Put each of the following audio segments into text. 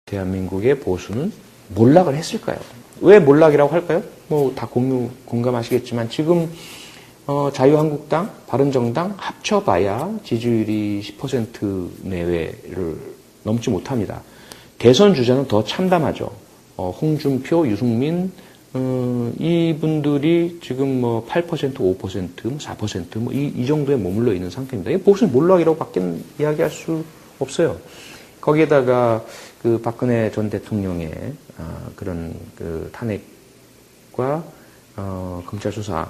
대한민국의 보수는 몰락을 했을까요? 왜 몰락이라고 할까요? 뭐 다 공감하시겠지만 지금 자유한국당, 바른정당 합쳐봐야 지지율이 10% 내외를 넘지 못합니다. 대선 주자는 더 참담하죠. 홍준표, 유승민 이분들이 지금 뭐 8%, 5%, 4% 뭐 이 정도에 머물러 있는 상태입니다. 이 보수는 몰락이라고 밖에 이야기할 수 없어요. 거기에다가 그 박근혜 전 대통령의 그런 그 탄핵과 검찰 수사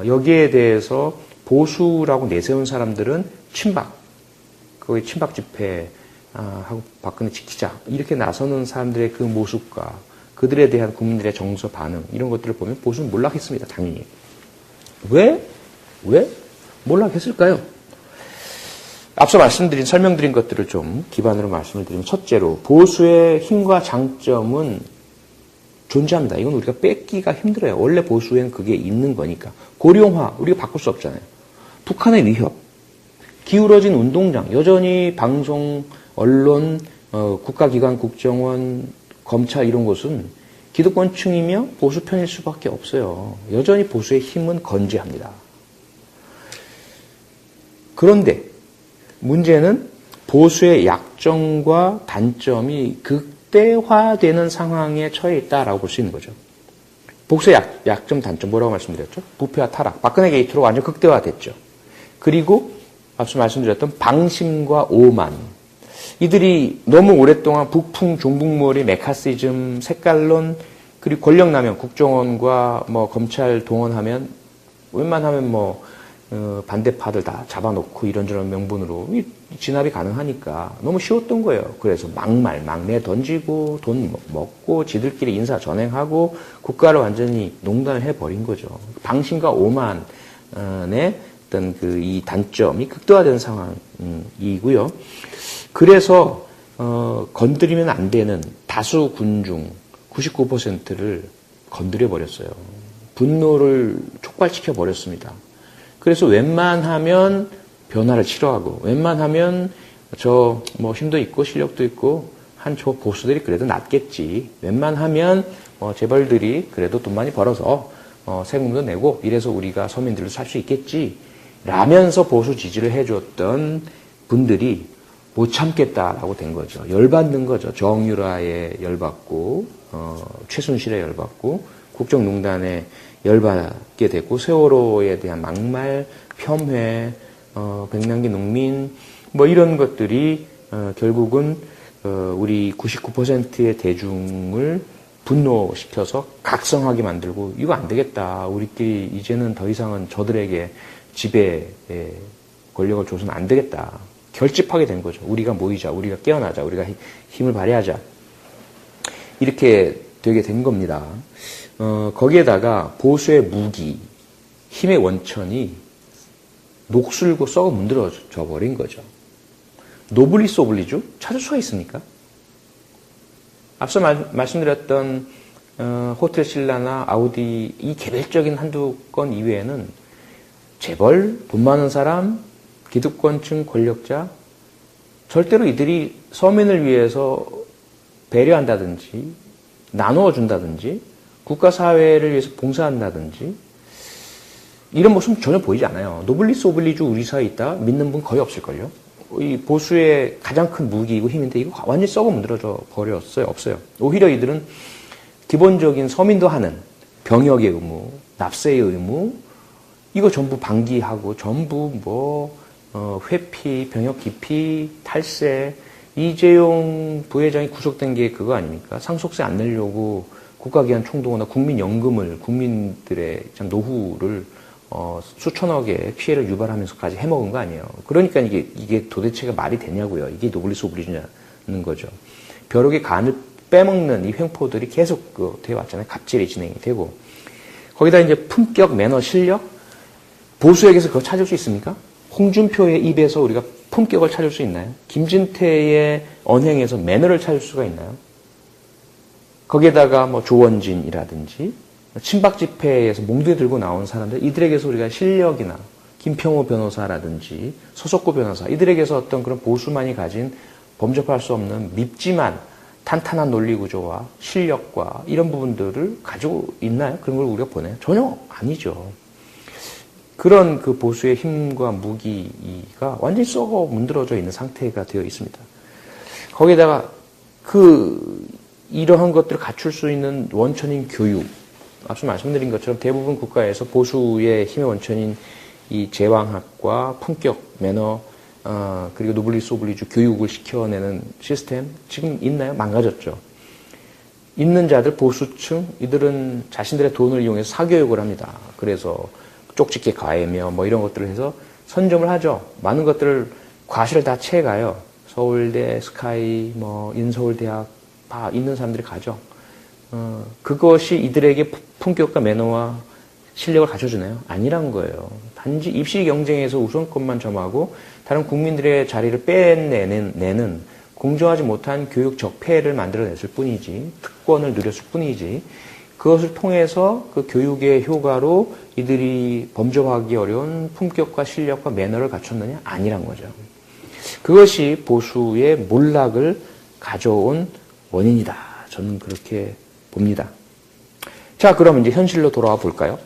여기에 대해서 보수라고 내세운 사람들은 친박, 거기 친박 집회 하고 박근혜 지키자 이렇게 나서는 사람들의 그 모습과 그들에 대한 국민들의 정서 반응 이런 것들을 보면 보수는 몰락했습니다. 당연히. 왜 몰락했을까요? 앞서 설명드린 것들을 좀 기반으로 말씀을 드리면 첫째로 보수의 힘과 장점은 존재합니다. 이건 우리가 뺏기가 힘들어요. 원래 보수에는 그게 있는 거니까. 고령화 우리가 바꿀 수 없잖아요. 북한의 위협, 기울어진 운동장, 여전히 방송, 언론, 국가기관, 국정원, 검찰 이런 곳은 기득권층이며 보수 편일 수밖에 없어요. 여전히 보수의 힘은 건재합니다. 그런데 문제는 보수의 약점과 단점이 극대화되는 상황에 처해 있다라고 볼 수 있는 거죠. 보수의 약점, 단점 뭐라고 말씀드렸죠? 부패와 타락, 박근혜 게이트로 완전 극대화됐죠. 그리고 앞서 말씀드렸던 방심과 오만. 이들이 너무 오랫동안 북풍, 종북머리, 메카시즘, 색깔론, 그리고 권력남용, 국정원과 뭐 검찰 동원하면 웬만하면 뭐 반대파들 다 잡아놓고 이런저런 명분으로 진압이 가능하니까 너무 쉬웠던 거예요. 그래서 막내 던지고 돈 먹고 지들끼리 인사 전행하고 국가를 완전히 농단을 해버린 거죠. 방심과 오만의 어떤 그 이 단점이 극대화된 상황이고요. 그래서 건드리면 안 되는 다수 군중 99%를 건드려 버렸어요. 분노를 촉발시켜 버렸습니다. 그래서 웬만하면 변화를 싫어하고 웬만하면 저 뭐 힘도 있고 실력도 있고 한 저 보수들이 그래도 낫겠지. 웬만하면 재벌들이 그래도 돈 많이 벌어서 세금도 내고 이래서 우리가 서민들도 살 수 있겠지. 라면서 보수 지지를 해줬던 분들이 못 참겠다라고 된 거죠. 열받는 거죠. 정유라에 열받고 최순실에 열받고 국정농단에 열받게 됐고 세월호에 대한 막말, 폄훼, 백남기 농민 뭐 이런 것들이 결국은 우리 99%의 대중을 분노시켜서 각성하게 만들고 이거 안 되겠다. 우리끼리 이제는 더 이상은 저들에게 지배의 권력을 줘서는 안 되겠다. 결집하게 된 거죠. 우리가 모이자. 우리가 깨어나자. 우리가 힘을 발휘하자. 이렇게 되게 된 겁니다. 거기에다가 보수의 무기, 힘의 원천이 녹슬고 썩어 문드러져 버린 거죠. 노블리스 오블리주 찾을 수가 있습니까? 앞서 말씀드렸던 호텔 신라나 아우디 이 개별적인 한두 건 이외에는 재벌, 돈 많은 사람, 기득권층 권력자 절대로 이들이 서민을 위해서 배려한다든지 나누어 준다든지 국가사회를 위해서 봉사한다든지 이런 모습은 전혀 보이지 않아요. 노블리스 오블리주 우리 사회에 있다 믿는 분 거의 없을걸요. 이 보수의 가장 큰 무기이고 힘인데 이거 완전히 썩어 문드러져 버렸어요. 없어요. 오히려 이들은 기본적인 서민도 하는 병역의 의무, 납세의 의무 이거 전부 방기하고 전부 회피, 병역 기피, 탈세 이재용 부회장이 구속된 게 그거 아닙니까? 상속세 안 내려고 국가기관 총동원이나 국민연금을 국민들의 참 노후를 수천억의 피해를 유발하면서까지 해먹은 거 아니에요. 그러니까 이게 도대체가 말이 되냐고요. 이게 노블리스 오블리주냐는 거죠. 벼룩의 간을 빼먹는 이 횡포들이 계속 되어 왔잖아요. 갑질이 진행이 되고 거기다 이제 품격, 매너, 실력 보수에게서 그거 찾을 수 있습니까? 홍준표의 입에서 우리가 품격을 찾을 수 있나요? 김진태의 언행에서 매너를 찾을 수가 있나요? 거기에다가 뭐 조원진이라든지 친박 집회에서 몽둥이 들고 나온 사람들 이들에게서 우리가 실력이나 김평호 변호사라든지 서석구 변호사 이들에게서 어떤 그런 보수만이 가진 범접할 수 없는 밉지만 탄탄한 논리 구조와 실력과 이런 부분들을 가지고 있나요? 그런 걸 우리가 보나요? 전혀 아니죠. 그런 그 보수의 힘과 무기가 완전히 썩어 문드러져 있는 상태가 되어 있습니다. 거기에다가 이러한 것들을 갖출 수 있는 원천인 교육. 앞서 말씀드린 것처럼 대부분 국가에서 보수의 힘의 원천인 이 제왕학과 품격, 매너, 그리고 노블리스 오블리주 교육을 시켜내는 시스템 지금 있나요? 망가졌죠. 있는 자들 보수층 이들은 자신들의 돈을 이용해서 사교육을 합니다. 그래서 쪽집게 과외며 뭐 이런 것들을 해서 선점을 하죠. 많은 것들을 과실을 다 채가요. 서울대, 스카이, 뭐 인서울대학 다 있는 사람들이 가죠. 그것이 이들에게 품격과 매너와 실력을 갖춰주나요? 아니란 거예요. 단지 입시 경쟁에서 우선권만 점하고 다른 국민들의 자리를 빼내는 공정하지 못한 교육 적폐를 만들어냈을 뿐이지, 특권을 누렸을 뿐이지, 그것을 통해서 그 교육의 효과로 이들이 범접하기 어려운 품격과 실력과 매너를 갖췄느냐? 아니란 거죠. 그것이 보수의 몰락을 가져온 원인이다. 저는 그렇게 봅니다. 자, 그럼 이제 현실로 돌아와 볼까요?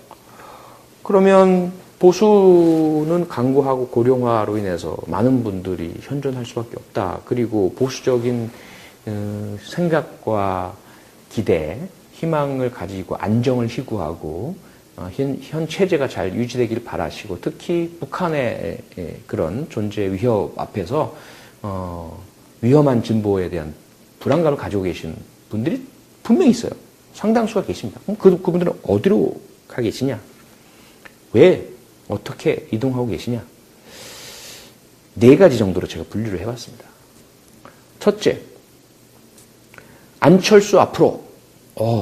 그러면 보수는 강구하고 고령화로 인해서 많은 분들이 현존할 수밖에 없다. 그리고 보수적인 생각과 기대, 희망을 가지고 안정을 희구하고 현 체제가 잘 유지되길 바라시고 특히 북한의 그런 존재 위협 앞에서 위험한 진보에 대한 불안감을 가지고 계신 분들이 분명히 있어요. 상당수가 계십니다. 그럼 그분들은 어디로 가 계시냐? 왜? 어떻게 이동하고 계시냐? 4가지 정도로 제가 분류를 해봤습니다. 첫째, 안철수 앞으로.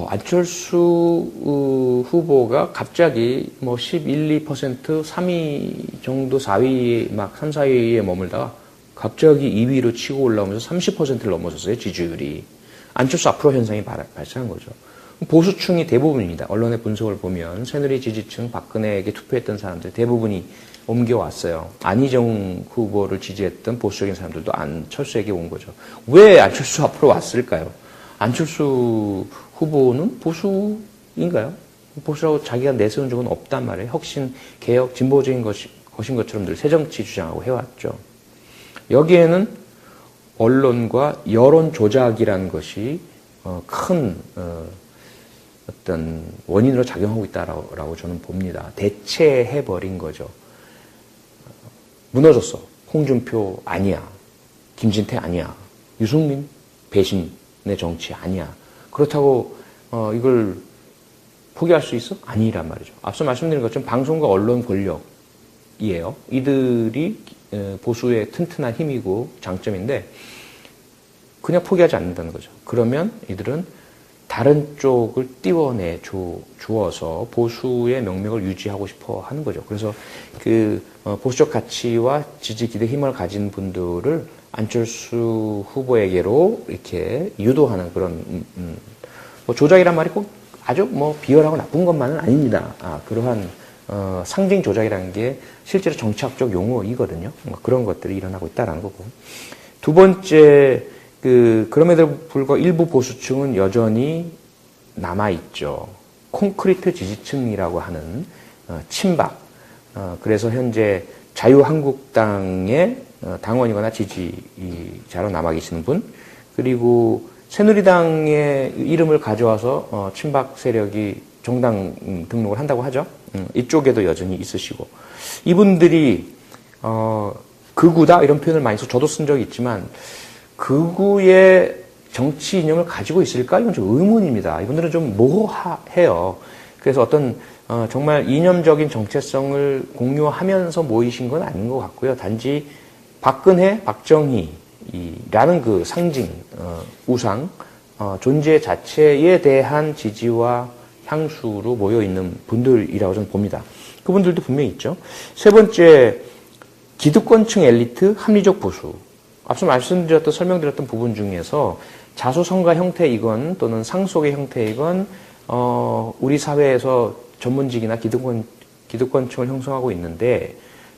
안철수 후보가 갑자기 뭐 11, 2%, 3위 정도 4위, 막 3, 4위에 머물다가 갑자기 2위로 치고 올라오면서 30%를 넘어섰어요, 지지율이. 안철수 앞으로 현상이 발생한 거죠. 보수층이 대부분입니다. 언론의 분석을 보면 새누리 지지층, 박근혜에게 투표했던 사람들 대부분이 옮겨왔어요. 안희정 후보를 지지했던 보수적인 사람들도 안철수에게 온 거죠. 왜 안철수 앞으로 왔을까요? 안철수 후보는 보수인가요? 보수라고 자기가 내세운 적은 없단 말이에요. 혁신, 개혁, 진보적인 것인 것처럼 늘 새정치 주장하고 해왔죠. 여기에는 언론과 여론 조작이라는 것이 큰 어떤 원인으로 작용하고 있다라고 저는 봅니다. 대체해버린 거죠. 무너졌어. 홍준표 아니야. 김진태 아니야. 유승민 배신의 정치 아니야. 그렇다고 이걸 포기할 수 있어? 아니란 말이죠. 앞서 말씀드린 것처럼 방송과 언론 권력이에요. 이들이 보수의 튼튼한 힘이고 장점인데 그냥 포기하지 않는다는 거죠. 그러면 이들은 다른 쪽을 띄워내 주어서 보수의 명맥을 유지하고 싶어 하는 거죠. 그래서 보수적 가치와 지지 기대 힘을 가진 분들을 안철수 후보에게로 이렇게 유도하는 그런 뭐 조작이란 말이 꼭 아주 뭐 비열하고 나쁜 것만은 아닙니다. 그러한 상징 조작이라는 게 실제로 정치학적 용어이거든요. 그런 것들이 일어나고 있다는 거고. 두 번째, 그럼에도 불구하고 일부 보수층은 여전히 남아있죠. 콘크리트 지지층이라고 하는 친박. 그래서 현재 자유한국당의 당원이거나 지지자로 남아 계시는 분, 그리고 새누리당의 이름을 가져와서 친박 세력이 정당 등록을 한다고 하죠. 이쪽에도 여전히 있으시고, 이분들이 극우다 이런 표현을 많이 써 저도 쓴 적이 있지만 극우의 정치 이념을 가지고 있을까? 이건 좀 의문입니다. 이분들은 좀 모호해요. 그래서 어떤 정말 이념적인 정체성을 공유하면서 모이신 건 아닌 것 같고요. 단지 박근혜, 박정희라는 그 상징, 우상, 존재 자체에 대한 지지와 향수로 모여있는 분들이라고 저는 봅니다. 그분들도 분명히 있죠. 세 번째, 기득권층 엘리트, 합리적 보수. 앞서 말씀드렸던, 설명드렸던 부분 중에서 자수성가 형태이건 또는 상속의 형태이건, 우리 사회에서 전문직이나 기득권층을 형성하고 있는데,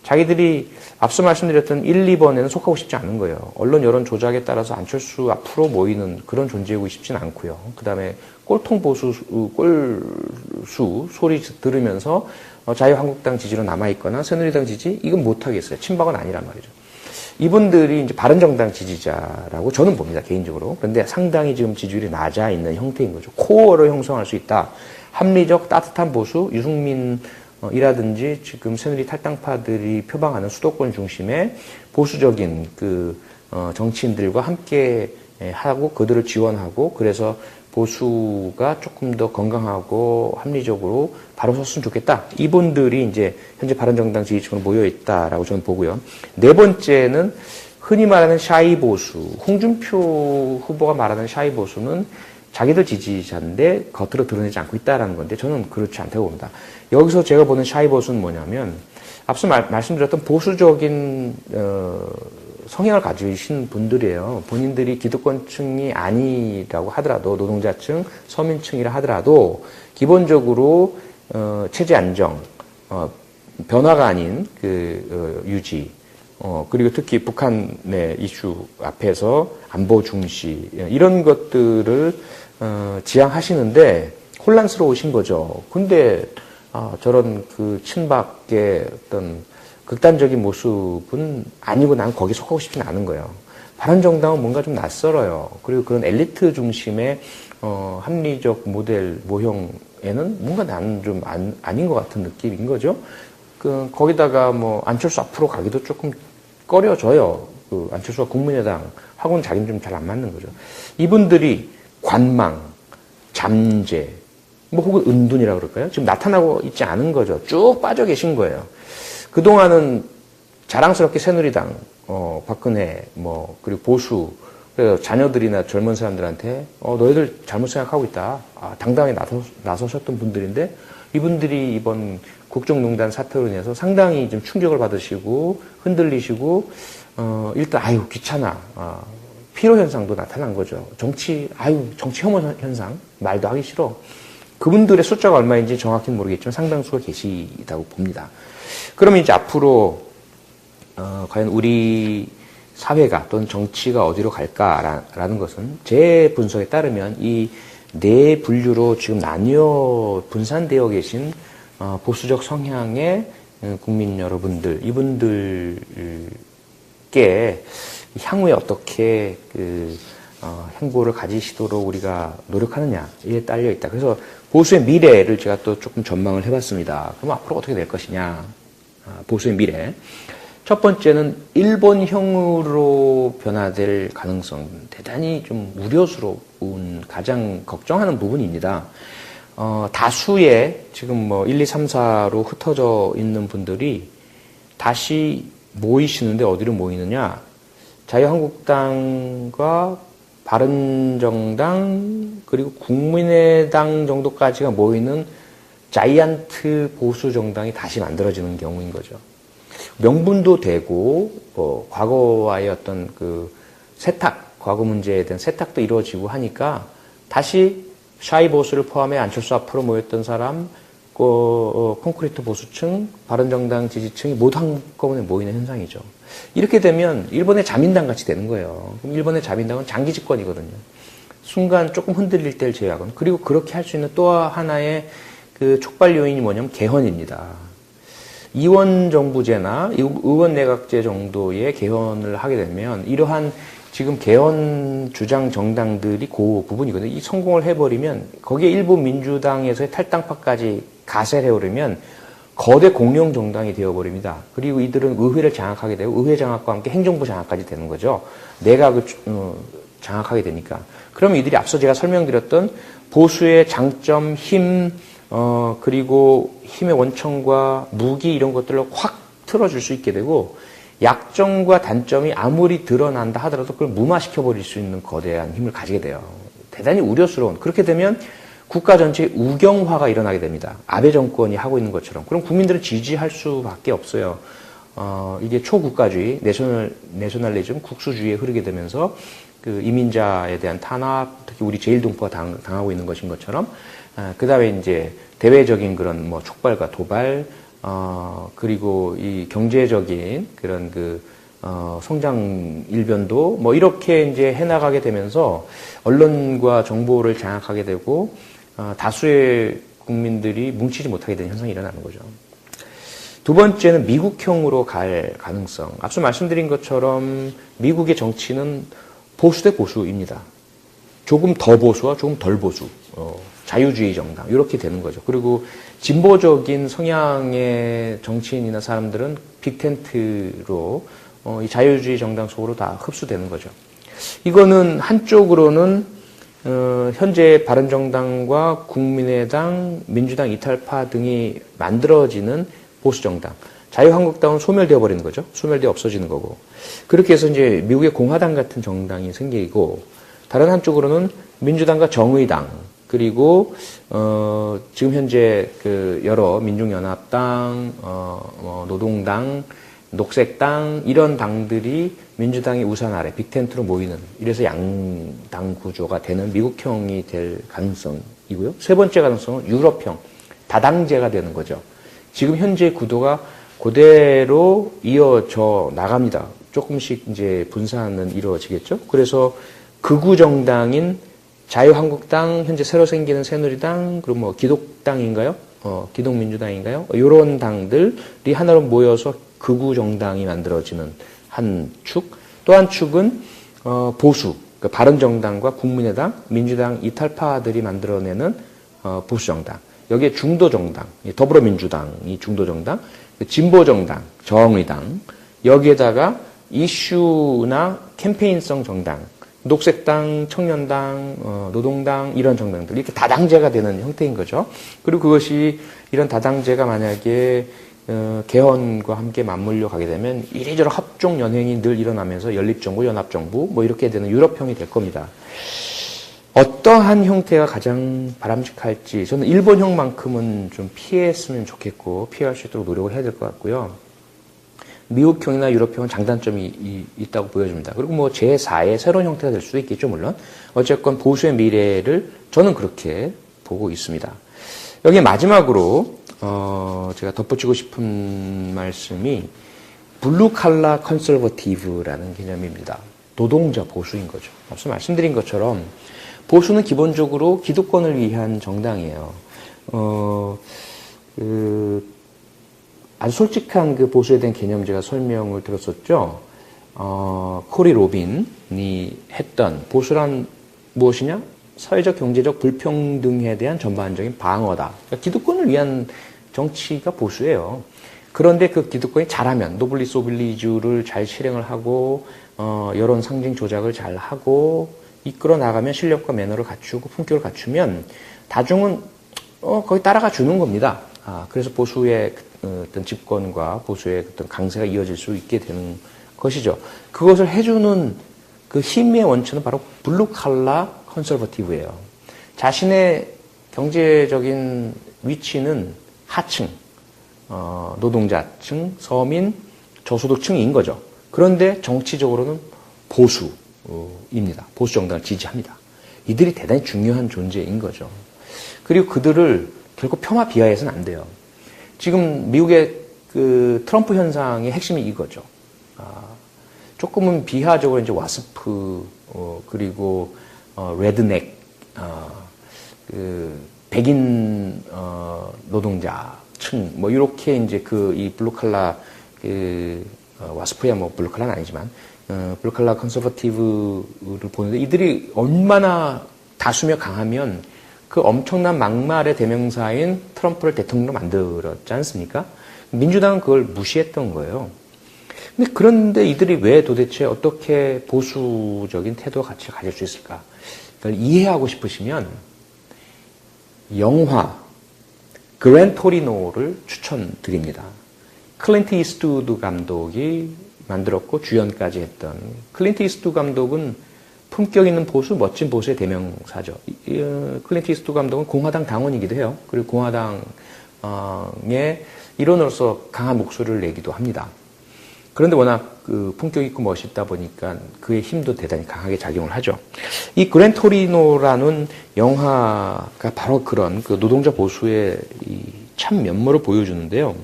자기들이 앞서 말씀드렸던 1, 2번에는 속하고 싶지 않은 거예요. 언론 여론 조작에 따라서 안철수 앞으로 모이는 그런 존재이고 싶지는 않고요. 그 다음에 꼴통 보수, 꼴수 소리 들으면서 자유한국당 지지로 남아있거나 새누리당 지지? 이건 못하겠어요. 친박은 아니란 말이죠. 이분들이 이제 바른정당 지지자라고 저는 봅니다, 개인적으로. 그런데 상당히 지금 지지율이 낮아 있는 형태인 거죠. 코어를 형성할 수 있다. 합리적 따뜻한 보수, 유승민 이라든지 지금 새누리 탈당파들이 표방하는 수도권 중심의 보수적인 정치인들과 함께 하고 그들을 지원하고 그래서 보수가 조금 더 건강하고 합리적으로 바로 섰으면 좋겠다. 이분들이 이제 현재 바른정당 지지층으로 모여 있다라고 저는 보고요. 네 번째는 흔히 말하는 샤이 보수, 홍준표 후보가 말하는 샤이 보수는 자기들 지지자인데 겉으로 드러내지 않고 있다라는 건데 저는 그렇지 않다고 봅니다. 여기서 제가 보는 샤이 보수는 뭐냐면 앞서 말씀드렸던 보수적인 성향을 가지신 분들이에요. 본인들이 기득권층이 아니라고 하더라도 노동자층, 서민층이라 하더라도 기본적으로 체제 안정, 변화가 아닌 유지, 그리고 특히 북한의 이슈 앞에서 안보 중시 이런 것들을 지향하시는데 혼란스러우신 거죠. 근데 저런 친박의 어떤 극단적인 모습은 아니고 난 거기 속하고 싶지는 않은 거예요. 바른정당은 뭔가 좀 낯설어요. 그리고 그런 엘리트 중심의 합리적 모델 모형에는 뭔가 나는 좀 아닌 것 같은 느낌인 거죠. 거기다가 안철수 앞으로 가기도 조금 꺼려져요. 안철수가 국민의당 하고는 자기는 좀 잘 안 맞는 거죠. 이분들이 관망, 잠재, 혹은 은둔이라고 그럴까요? 지금 나타나고 있지 않은 거죠. 쭉 빠져 계신 거예요. 그동안은 자랑스럽게 새누리당, 박근혜, 그리고 보수, 그래서 자녀들이나 젊은 사람들한테, 너희들 잘못 생각하고 있다. 당당하게 나서셨던 분들인데, 이분들이 이번 국정농단 사태로 인해서 상당히 좀 충격을 받으시고, 흔들리시고, 일단, 귀찮아. 피로현상도 나타난 거죠. 정치 혐오 현상. 말도 하기 싫어. 그분들의 숫자가 얼마인지 정확히는 모르겠지만 상당수가 계시다고 봅니다. 그러면 이제 앞으로 과연 우리 사회가 또는 정치가 어디로 갈까라는 것은 제 분석에 따르면 이 네 분류로 지금 나뉘어 분산되어 계신 보수적 성향의 국민 여러분들 이분들께 향후에 어떻게 행보를 가지시도록 우리가 노력하느냐에 딸려 있다. 그래서 보수의 미래를 제가 또 조금 전망을 해봤습니다. 그럼 앞으로 어떻게 될 것이냐. 보수의 미래. 첫 번째는 일본형으로 변화될 가능성. 대단히 좀 우려스러운 가장 걱정하는 부분입니다. 다수의 지금 1, 2, 3, 4로 흩어져 있는 분들이 다시 모이시는데 어디로 모이느냐. 자유한국당과 바른정당 그리고 국민의당 정도까지가 모이는 자이언트 보수 정당이 다시 만들어지는 경우인 거죠. 명분도 되고 과거와의 어떤 과거 문제에 대한 세탁도 이루어지고 하니까 다시 샤이 보수를 포함해 안철수 앞으로 모였던 사람, 콘크리트 보수층, 바른정당 지지층이 모두 한꺼번에 모이는 현상이죠. 이렇게 되면 일본의 자민당 같이 되는 거예요. 그럼 일본의 자민당은 장기 집권이거든요. 순간 조금 흔들릴 때를 제외하고는. 그리고 그렇게 할 수 있는 또 하나의 촉발 요인이 뭐냐면 개헌입니다. 이원정부제나 의원내각제 정도의 개헌을 하게 되면 이러한 지금 개헌 주장 정당들이 그 부분이거든요. 이 성공을 해버리면 거기에 일부 민주당에서의 탈당파까지 가세를 해오르면 거대 공룡 정당이 되어버립니다. 그리고 이들은 의회를 장악하게 되고 의회 장악과 함께 행정부 장악까지 되는 거죠. 내각을 장악하게 되니까. 그러면 이들이 앞서 제가 설명드렸던 보수의 장점, 힘, 그리고 힘의 원천과 무기 이런 것들을 확 틀어줄 수 있게 되고 약점과 단점이 아무리 드러난다 하더라도 그걸 무마시켜버릴 수 있는 거대한 힘을 가지게 돼요. 대단히 우려스러운. 그렇게 되면 국가 전체의 우경화가 일어나게 됩니다. 아베 정권이 하고 있는 것처럼. 그럼 국민들은 지지할 수밖에 없어요. 이게 초국가주의, 내셔널리즘, 국수주의에 흐르게 되면서 이민자에 대한 탄압, 특히 우리 제1동포가 당하고 있는 것인 것처럼, 그 다음에 이제 대외적인 그런 촉발과 도발, 그리고 이 경제적인 그런 성장 일변도 뭐 이렇게 이제 해나가게 되면서 언론과 정보를 장악하게 되고, 다수의 국민들이 뭉치지 못하게 되는 현상이 일어나는 거죠. 두 번째는 미국형으로 갈 가능성. 앞서 말씀드린 것처럼 미국의 정치는 보수 대 보수입니다. 조금 더 보수와 조금 덜 보수, 자유주의 정당 이렇게 되는 거죠. 그리고 진보적인 성향의 정치인이나 사람들은 빅텐트로 이 자유주의 정당 속으로 다 흡수되는 거죠. 이거는 한쪽으로는 현재 바른정당과 국민의당, 민주당 이탈파 등이 만들어지는 보수정당, 자유한국당은 소멸되어 버리는 거죠. 소멸되어 없어지는 거고. 그렇게 해서 이제 미국의 공화당 같은 정당이 생기고, 다른 한쪽으로는 민주당과 정의당, 그리고 지금 현재 여러 민중연합당, 노동당, 녹색당 이런 당들이 민주당의 우산 아래 빅텐트로 모이는, 이래서 양당 구조가 되는 미국형이 될 가능성이고요. 세 번째 가능성은 유럽형, 다당제가 되는 거죠. 지금 현재 구도가 그대로 이어져 나갑니다. 조금씩 이제 분산은 이루어지겠죠. 그래서 극우 정당인 자유한국당, 현재 새로 생기는 새누리당, 그리고 뭐 기독당인가요? 기독민주당인가요? 이런 당들이 하나로 모여서 극우 정당이 만들어지는 한 축. 또 한 축은 보수, 그러니까 바른정당과 국민의당, 민주당 이탈파들이 만들어내는 보수정당. 여기에 중도정당, 더불어민주당이 중도정당, 진보정당, 정의당, 여기에다가 이슈나 캠페인성 정당, 녹색당, 청년당, 노동당 이런 정당들, 이렇게 다당제가 되는 형태인 거죠. 그리고 그것이 이런 다당제가 만약에 개헌과 함께 맞물려 가게 되면 이리저리 합종 연행이 늘 일어나면서 연립정부, 연합정부 뭐 이렇게 되는 유럽형이 될 겁니다. 어떠한 형태가 가장 바람직할지 저는 일본형만큼은 좀 피했으면 좋겠고 피할 수 있도록 노력을 해야 될 것 같고요. 미국형이나 유럽형은 장단점이 있다고 보여집니다. 그리고 뭐 제4의 새로운 형태가 될 수도 있겠죠, 물론. 어쨌건 보수의 미래를 저는 그렇게 보고 있습니다. 여기 마지막으로 제가 덧붙이고 싶은 말씀이 블루칼라 컨설버티브라는 개념입니다. 노동자 보수인 거죠. 앞서 말씀드린 것처럼 보수는 기본적으로 기득권을 위한 정당이에요. 아주 솔직한 보수에 대한 개념 제가 설명을 들었었죠. 코리 로빈이 했던 보수란 무엇이냐? 사회적, 경제적 불평등에 대한 전반적인 방어다. 그러니까 기득권을 위한 정치가 보수예요. 그런데 그 기득권이 잘하면 노블리스 오빌리주를 잘 실행을 하고 여론 상징 조작을 잘 하고 이끌어 나가면 실력과 매너를 갖추고 품격을 갖추면 다중은 거기 따라가 주는 겁니다. 그래서 보수의 어떤 집권과 보수의 어떤 강세가 이어질 수 있게 되는 것이죠. 그것을 해주는 그 힘의 원천은 바로 블루칼라 컨설버티브예요. 자신의 경제적인 위치는 하층, 노동자층, 서민, 저소득층인 거죠. 그런데 정치적으로는 보수입니다. 보수 정당을 지지합니다. 이들이 대단히 중요한 존재인 거죠. 그리고 그들을 결코 폄하 비하해서는 안 돼요. 지금 미국의 그 트럼프 현상의 핵심이 이거죠. 조금은 비하적으로 이제 와스프, 그리고 레드넥, 백인 노동자층, 뭐 이렇게 이제 이 블루칼라 와스프야 뭐 블루칼라는 아니지만 블루칼라 컨서버티브를 보는데 이들이 얼마나 다수며 강하면 그 엄청난 막말의 대명사인 트럼프를 대통령으로 만들었지 않습니까? 민주당은 그걸 무시했던 거예요. 근데 그런데 이들이 왜 도대체 어떻게 보수적인 태도와 가치를 가질 수 있을까? 그걸 이해하고 싶으시면 영화 그랜 토리노를 추천드립니다. 클린트 이스트우드 감독이 만들었고 주연까지 했던 클린트 이스트우드 감독은 품격 있는 보수, 멋진 보수의 대명사죠. 클린트 이스트우드 감독은 공화당 당원이기도 해요. 그리고 공화당의 일원으로서 강한 목소리를 내기도 합니다. 그런데 워낙 품격 있고 멋있다 보니까 그의 힘도 대단히 강하게 작용을 하죠. 이 그랜 토리노라는 영화가 바로 그런 노동자 보수의 참 면모를 보여주는데요.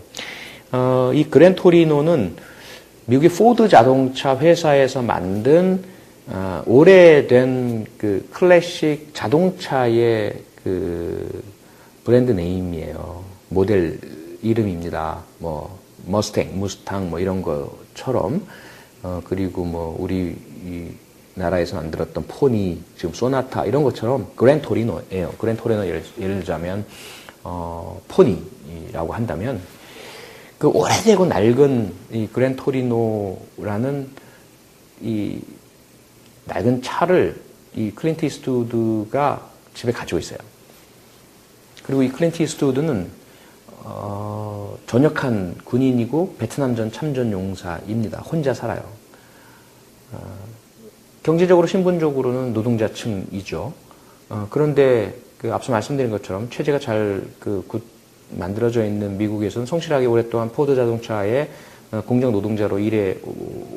이 그랜토리노는 미국의 포드 자동차 회사에서 만든 오래된 그 클래식 자동차의 그 브랜드 네임이에요. 모델 이름입니다. 뭐 머스탱, 무스탕 뭐 이런 것처럼 그리고 뭐 우리 이 나라에서 만들었던 포니, 지금 소나타 이런 것처럼 그랜토리노예요. 그랜토리노 예를 들자면 포니라고 한다면 그 오래되고 낡은 이 그랜토리노라는 이 낡은 차를 이 클린트 이스트우드가 집에 가지고 있어요. 그리고 이 클린트 이스트우드는 전역한 군인이고 베트남전 참전 용사입니다. 혼자 살아요. 경제적으로 신분적으로는 노동자층이죠. 그런데 그 앞서 말씀드린 것처럼 체제가 잘 만들어져 있는 미국에서는 성실하게 오랫동안 포드 자동차의 공장 노동자로 일해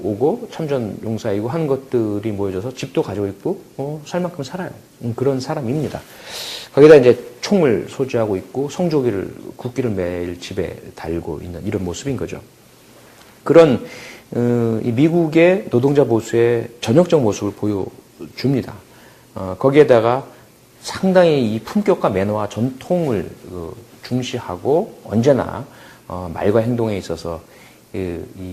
오고 참전 용사이고 하는 것들이 모여져서 집도 가지고 있고 살 만큼 살아요. 그런 사람입니다. 거기다 이제 총을 소지하고 있고 성조기를 국기를 매일 집에 달고 있는 이런 모습인 거죠. 그런 이 미국의 노동자 보수의 전형적 모습을 보여줍니다. 거기에다가 상당히 이 품격과 매너와 전통을 중시하고 언제나 말과 행동에 있어서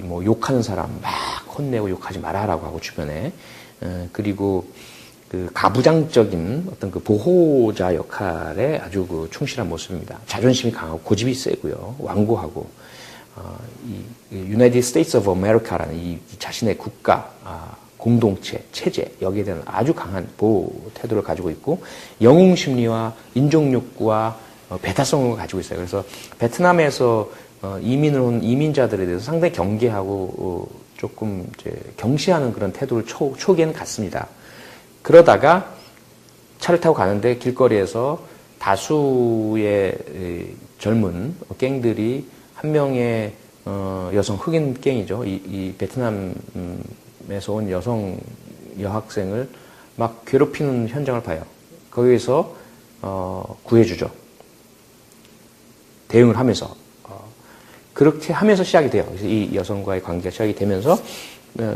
뭐 욕하는 사람 막 혼내고 욕하지 말아라고 하고 주변에 그리고 그 가부장적인 어떤 그 보호자 역할에 아주 그 충실한 모습입니다. 자존심이 강하고 고집이 세고요, 완고하고 이 United States of America라는 이 자신의 국가 공동체, 체제 여기에 대한 아주 강한 보호 태도를 가지고 있고 영웅 심리와 인종 욕구와 배타성을 가지고 있어요. 그래서 베트남에서 이민을 온 이민자들에 대해서 상당히 경계하고 조금 이제 경시하는 그런 태도를 초기에는 갖습니다. 그러다가 차를 타고 가는데 길거리에서 다수의 젊은 갱들이 한 명의 여성 흑인 갱이죠. 이 베트남에서 온 여성 여학생을 막 괴롭히는 현장을 봐요. 거기에서 구해주죠. 대응을 하면서 그렇게 하면서 시작이 돼요. 그래서 이 여성과의 관계가 시작이 되면서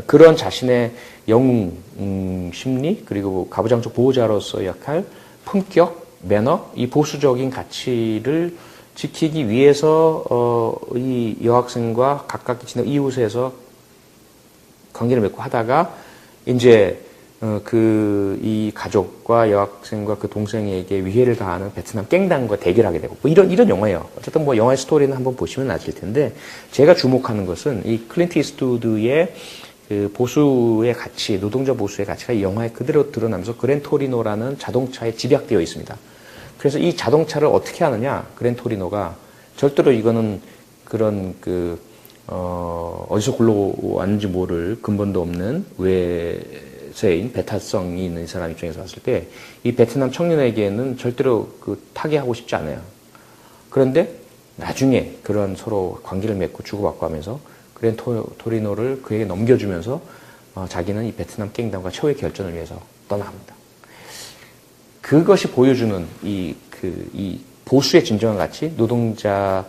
그런 자신의 영웅 심리 그리고 가부장적 보호자로서의 역할, 품격, 매너, 이 보수적인 가치를 지키기 위해서 이 여학생과 가깝게 지낸 이웃에서 관계를 맺고 하다가 이제 이 가족과 여학생과 그 동생에게 위해를 가하는 베트남 갱단과 대결하게 되고 뭐 이런 영화예요. 어쨌든 뭐 영화의 스토리는 한번 보시면 아실 텐데 제가 주목하는 것은 이 클린트 이스트우드의 그 보수의 가치, 노동자 보수의 가치가 이 영화에 그대로 드러나면서 그랜토리노라는 자동차에 집약되어 있습니다. 그래서 이 자동차를 어떻게 하느냐? 그랜토리노가 절대로 이거는 그런 어디서 굴러왔는지 모를 근본도 없는 외세인 배타성이 있는 이 사람 입장에서 봤을 때 이 베트남 청년에게는 절대로 타개하고 싶지 않아요. 그런데 나중에 그런 서로 관계를 맺고 주고받고 하면서 그랜토리노를 그에게 넘겨주면서 자기는 이 베트남 갱단과 최후의 결전을 위해서 떠나갑니다. 그것이 보여주는 이 보수의 진정한 가치, 노동자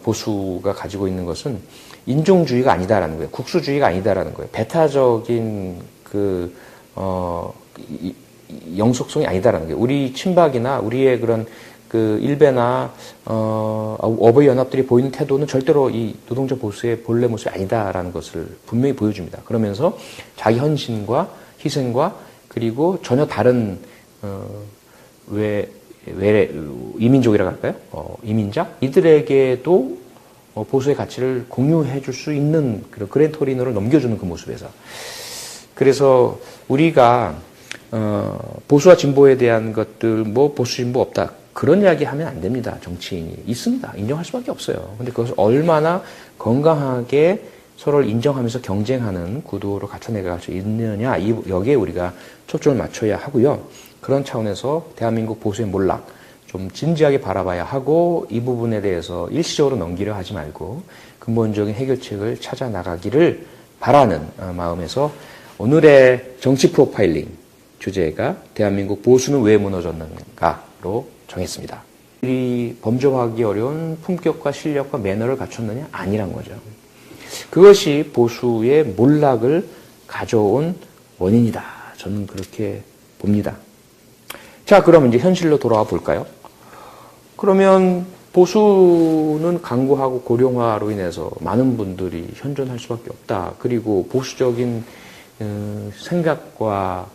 보수가 가지고 있는 것은 인종주의가 아니다라는 거예요. 국수주의가 아니다라는 거예요. 배타적인 영속성이 아니다라는 거예요. 우리 친박이나 우리의 그런 일베나 어버이 연합들이 보이는 태도는 절대로 이 노동자 보수의 본래 모습이 아니다라는 것을 분명히 보여줍니다. 그러면서 자기 헌신과 희생과 그리고 전혀 다른 이민족이라고 할까요? 이민자? 이들에게도 보수의 가치를 공유해 줄 수 있는 그런 그랜토리노를 넘겨주는 그 모습에서. 그래서 우리가, 보수와 진보에 대한 것들, 뭐 보수 진보 없다. 그런 이야기 하면 안 됩니다. 정치인이. 있습니다. 인정할 수밖에 없어요. 근데 그것을 얼마나 건강하게 서로를 인정하면서 경쟁하는 구도로 갖춰내갈 수 있느냐. 여기에 우리가 초점을 맞춰야 하고요. 그런 차원에서 대한민국 보수의 몰락 좀 진지하게 바라봐야 하고 이 부분에 대해서 일시적으로 넘기려 하지 말고 근본적인 해결책을 찾아 나가기를 바라는 마음에서 오늘의 정치 프로파일링 주제가 대한민국 보수는 왜 무너졌는가로 정했습니다. 이 범접하기 어려운 품격과 실력과 매너를 갖췄느냐? 아니란 거죠. 그것이 보수의 몰락을 가져온 원인이다. 저는 그렇게 봅니다. 자, 그럼 이제 현실로 돌아와 볼까요? 그러면 보수는 강구하고 고령화로 인해서 많은 분들이 현존할 수밖에 없다. 그리고 보수적인 생각과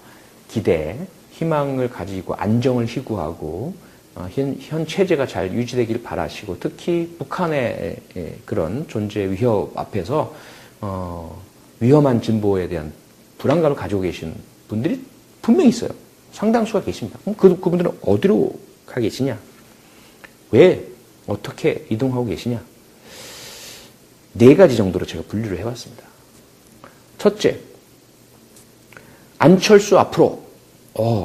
기대, 희망을 가지고 안정을 희구하고 현 체제가 잘 유지되길 바라시고 특히 북한의 그런 존재 위협 앞에서 위험한 진보에 대한 불안감을 가지고 계신 분들이 분명히 있어요. 상당수가 계십니다. 그럼 그분들은 어디로 가 계시냐? 왜? 어떻게 이동하고 계시냐? 4가지 정도로 제가 분류를 해봤습니다. 첫째, 안철수 앞으로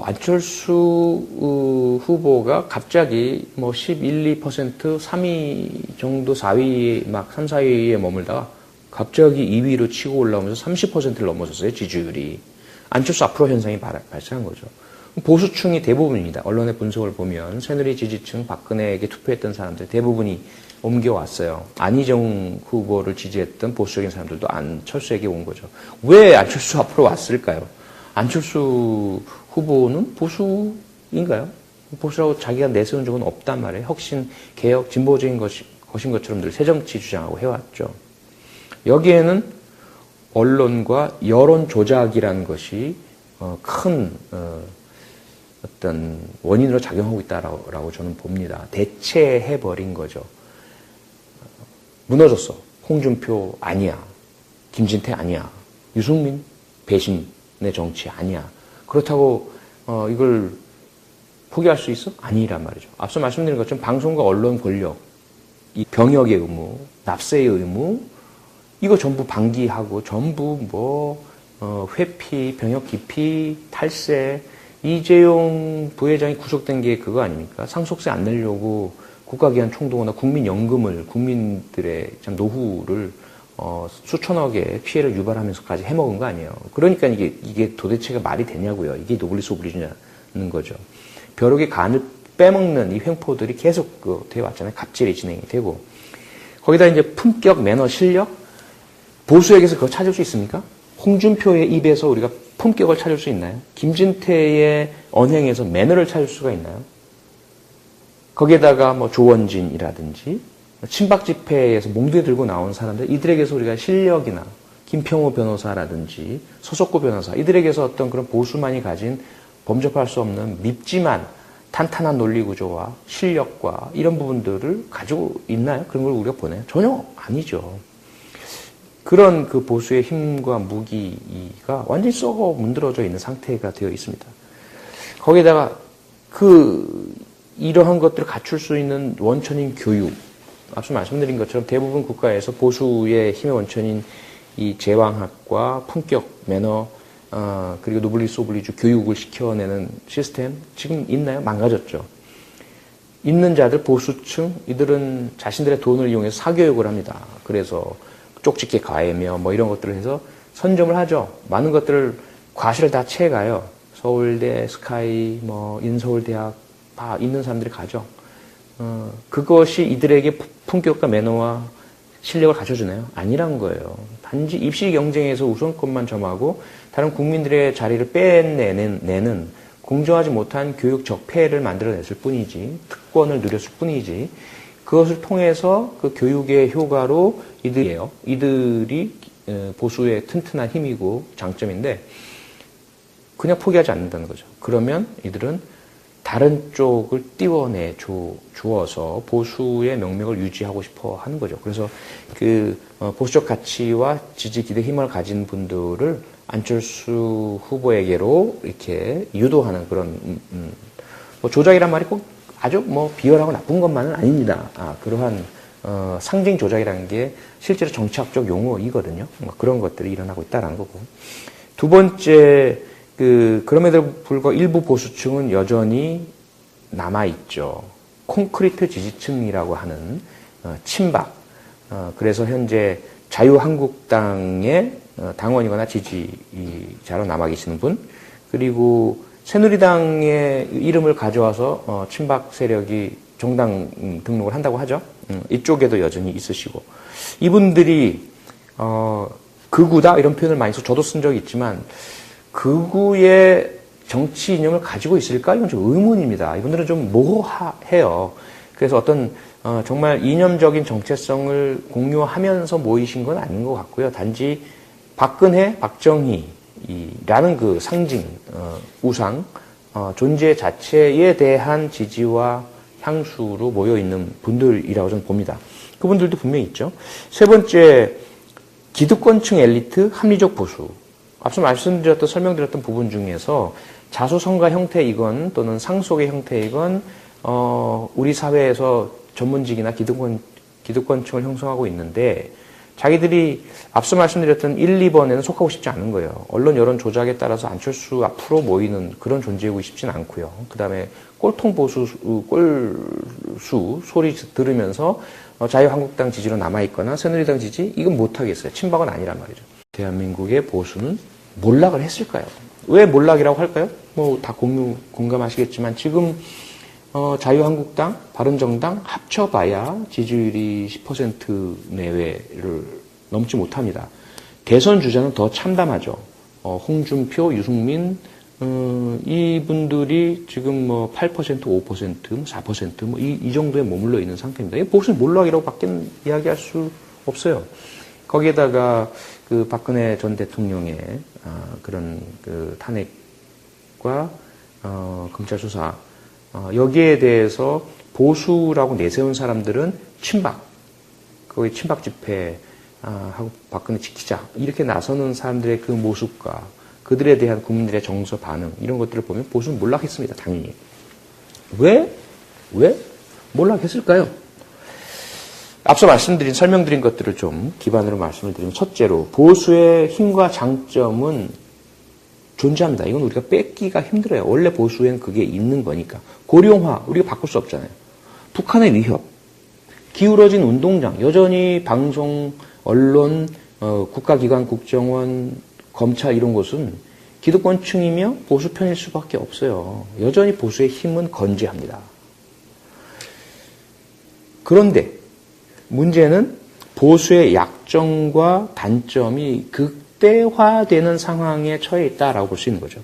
안철수 후보가 갑자기 뭐 11, 2%, 3위 정도 4위, 막 3, 4위에 머물다가 갑자기 2위로 치고 올라오면서 30%를 넘어섰어요, 지지율이. 안철수 앞으로 현상이 발생한 거죠. 보수층이 대부분입니다. 언론의 분석을 보면 새누리 지지층, 박근혜에게 투표했던 사람들 대부분이 옮겨왔어요. 안희정 후보를 지지했던 보수적인 사람들도 안철수에게 온 거죠. 왜 안철수 앞으로 왔을까요? 안철수 후보는 보수인가요? 보수라고 자기가 내세운 적은 없단 말이에요. 혁신, 개혁, 진보적인 것인 것처럼 늘 새정치 주장하고 해왔죠. 여기에는 언론과 여론 조작이라는 것이 큰 어떤 원인으로 작용하고 있다라고 저는 봅니다. 대체해버린 거죠. 무너졌어. 홍준표 아니야. 김진태 아니야. 유승민 배신의 정치 아니야. 그렇다고 이걸 포기할 수 있어? 아니란 말이죠. 앞서 말씀드린 것처럼 방송과 언론 권력, 이 병역의 의무, 납세의 의무, 이거 전부 방기하고 전부 회피, 병역 기피, 탈세, 이재용 부회장이 구속된 게 그거 아닙니까? 상속세 안 내려고 국가기관 총동원이나 국민연금을, 국민들의 참 노후를 수천억의 피해를 유발하면서까지 해먹은 거 아니에요. 그러니까 이게 도대체가 말이 되냐고요. 이게 노블리스 오블리주냐는 거죠. 벼룩의 간을 빼먹는 이 횡포들이 계속 되어 왔잖아요. 갑질이 진행이 되고. 거기다 이제 품격, 매너, 실력? 보수에게서 그거 찾을 수 있습니까? 홍준표의 입에서 우리가 품격을 찾을 수 있나요? 김진태의 언행에서 매너를 찾을 수가 있나요? 거기에다가 뭐 조원진이라든지 친박 집회에서 몽둥이 들고 나온 사람들, 이들에게서 우리가 실력이나 김평호 변호사라든지 서석구 변호사, 이들에게서 어떤 그런 보수만이 가진 범접할 수 없는 밉지만 탄탄한 논리 구조와 실력과 이런 부분들을 가지고 있나요? 그런 걸 우리가 보나요? 전혀 아니죠. 그런 그 보수의 힘과 무기가 완전히 썩어 문드러져 있는 상태가 되어 있습니다. 거기에다가 이러한 것들을 갖출 수 있는 원천인 교육. 앞서 말씀드린 것처럼 대부분 국가에서 보수의 힘의 원천인 이 제왕학과 품격, 매너, 그리고 노블리스 오블리주 교육을 시켜내는 시스템 지금 있나요? 망가졌죠. 있는 자들, 보수층, 이들은 자신들의 돈을 이용해서 사교육을 합니다. 그래서 쪽집게 과외며 뭐 이런 것들을 해서 선점을 하죠. 많은 것들을 과실을 다 채가요. 서울대, 스카이, 뭐 인서울대학 다 있는 사람들이 가죠. 그것이 이들에게 품격과 매너와 실력을 갖춰주나요? 아니란 거예요. 단지 입시 경쟁에서 우선권만 점하고 다른 국민들의 자리를 빼내는 공정하지 못한 교육 적폐를 만들어냈을 뿐이지, 특권을 누렸을 뿐이지, 그것을 통해서 그 교육의 효과로 이들이 보수의 튼튼한 힘이고 장점인데 그냥 포기하지 않는다는 거죠. 그러면 이들은 다른 쪽을 띄워내 주어서 보수의 명맥을 유지하고 싶어 하는 거죠. 그래서 보수적 가치와 지지 기대 힘을 가진 분들을 안철수 후보에게로 이렇게 유도하는 그런 조작이란 말이 꼭 아주 비열하고 나쁜 것만은 아닙니다. 그러한 상징 조작이라는 게 실제로 정치학적 용어이거든요. 그런 것들이 일어나고 있다는 거고. 두 번째, 그럼에도 불구하고 일부 보수층은 여전히 남아있죠. 콘크리트 지지층이라고 하는 친박. 그래서 현재 자유한국당의 당원이거나 지지자로 남아 계시는 분, 그리고 새누리당의 이름을 가져와서 친박 세력이 정당 등록을 한다고 하죠. 이쪽에도 여전히 있으시고. 이분들이, 극우다? 이런 표현을 많이 써. 저도 쓴 적이 있지만, 극우의 정치 이념을 가지고 있을까? 이건 좀 의문입니다. 이분들은 좀 모호해요. 그래서 어떤, 정말 이념적인 정체성을 공유하면서 모이신 건 아닌 것 같고요. 단지 박근혜, 박정희라는 그 상징, 우상, 존재 자체에 대한 지지와 향수로 모여있는 분들이라고 저는 봅니다. 그분들도 분명히 있죠. 세 번째, 기득권층 엘리트, 합리적 보수. 앞서 말씀드렸던, 설명드렸던 부분 중에서 자수성가 형태이건 또는 상속의 형태이건, 우리 사회에서 전문직이나 기득권층을 형성하고 있는데, 자기들이 앞서 말씀드렸던 1, 2번에는 속하고 싶지 않은 거예요. 언론 여론 조작에 따라서 안철수 앞으로 모이는 그런 존재이고 싶진 않고요. 그 다음에 꼴통 보수, 꼴수 소리 들으면서 자유한국당 지지로 남아있거나 새누리당 지지? 이건 못하겠어요. 친박은 아니란 말이죠. 대한민국의 보수는 몰락을 했을까요? 왜 몰락이라고 할까요? 뭐 다 공감하시겠지만 지금 자유한국당, 바른정당 합쳐봐야 지지율이 10% 내외를 넘지 못합니다. 대선 주자는 더 참담하죠. 홍준표, 유승민, 이분들이 지금 뭐 8%, 5%, 4%, 뭐 이 정도에 머물러 있는 상태입니다. 이 보수는 몰락이라고 밖에 이야기할 수 없어요. 거기에다가 그 박근혜 전 대통령의 그런 그 탄핵과 검찰 수사 여기에 대해서 보수라고 내세운 사람들은 친박, 거기 친박 집회 하고 박근혜 지키자 이렇게 나서는 사람들의 그 모습과 그들에 대한 국민들의 정서 반응 이런 것들을 보면 보수는 몰락했습니다. 당연히. 왜 몰락했을까요? 앞서 설명드린 것들을 좀 기반으로 말씀을 드리면 첫째로 보수의 힘과 장점은 존재합니다. 이건 우리가 뺏기가 힘들어요. 원래 보수에는 그게 있는 거니까. 고령화 우리가 바꿀 수 없잖아요. 북한의 위협, 기울어진 운동장, 여전히 방송, 언론, 국가기관, 국정원, 검찰 이런 곳은 기득권층이며 보수 편일 수밖에 없어요. 여전히 보수의 힘은 건재합니다. 그런데 문제는 보수의 약점과 단점이 극대화되는 상황에 처해 있다라고 볼 수 있는 거죠.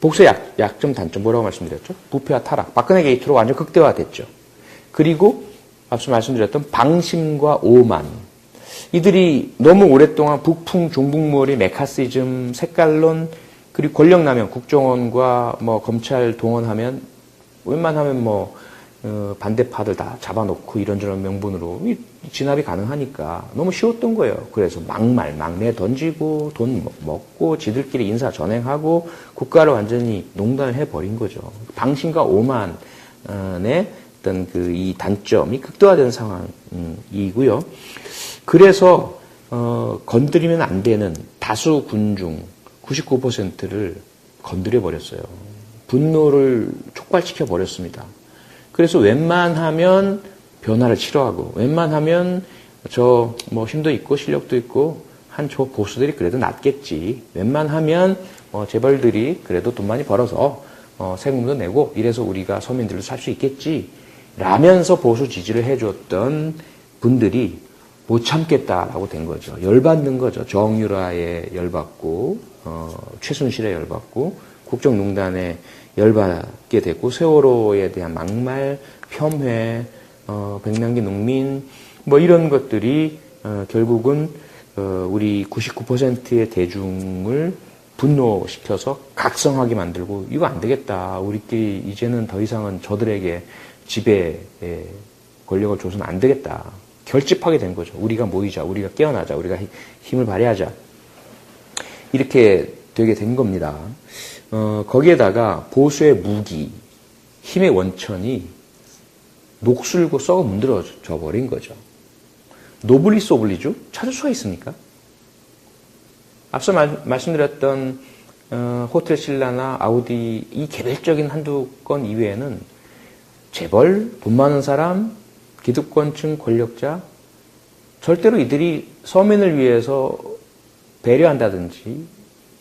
보수의 약점, 단점 뭐라고 말씀드렸죠? 부패와 타락, 박근혜 게이트로 완전 극대화됐죠. 그리고 앞서 말씀드렸던 방심과 오만, 이들이 너무 오랫동안 북풍, 종북몰이, 메카시즘, 색깔론, 그리고 권력남용, 국정원과 뭐 검찰 동원하면 웬만하면 뭐 반대파들 다 잡아놓고 이런저런 명분으로 진압이 가능하니까 너무 쉬웠던 거예요. 그래서 막내 던지고 돈 먹고 지들끼리 인사 전행하고 국가를 완전히 농단을 해버린 거죠. 방심과 오만의 어떤 그 이 단점이 극대화된 상황이고요. 그래서 건드리면 안 되는 다수 군중 99%를 건드려 버렸어요. 분노를 촉발시켜 버렸습니다. 그래서 웬만하면 변화를 싫어하고 웬만하면 저 뭐 힘도 있고 실력도 있고 한 저 보수들이 그래도 낫겠지. 웬만하면 재벌들이 그래도 돈 많이 벌어서 세금도 내고 이래서 우리가 서민들도 살 수 있겠지. 라면서 보수 지지를 해줬던 분들이 못 참겠다라고 된 거죠. 열받는 거죠. 정유라에 열받고 최순실에 열받고 국정농단에 열받게 됐고 세월호에 대한 막말, 폄훼, 백남기 농민 뭐 이런 것들이 결국은 우리 99%의 대중을 분노시켜서 각성하게 만들고 이거 안 되겠다. 우리끼리 이제는 더 이상은 저들에게 지배 권력을 줘서는 안 되겠다. 결집하게 된 거죠. 우리가 모이자. 우리가 깨어나자. 우리가 힘을 발휘하자. 이렇게 되게 된 겁니다. 거기에다가 보수의 무기, 힘의 원천이 녹슬고 썩어 문드러져 버린 거죠. 노블리스 오블리주? 찾을 수가 있습니까? 앞서 말씀드렸던 호텔 신라나 아우디 이 개별적인 한두 건 이외에는 재벌, 돈 많은 사람, 기득권층 권력자 절대로 이들이 서민을 위해서 배려한다든지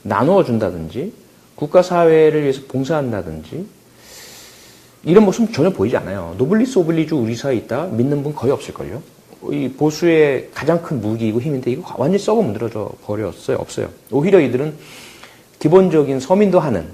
나누어 준다든지 국가 사회를 위해서 봉사한다든지 이런 모습 전혀 보이지 않아요. 노블리스 오블리주 우리 사회에 있다 믿는 분 거의 없을걸요. 이 보수의 가장 큰 무기이고 힘인데 이거 완전히 썩어 문드러져 버렸어요. 없어요. 오히려 이들은 기본적인 서민도 하는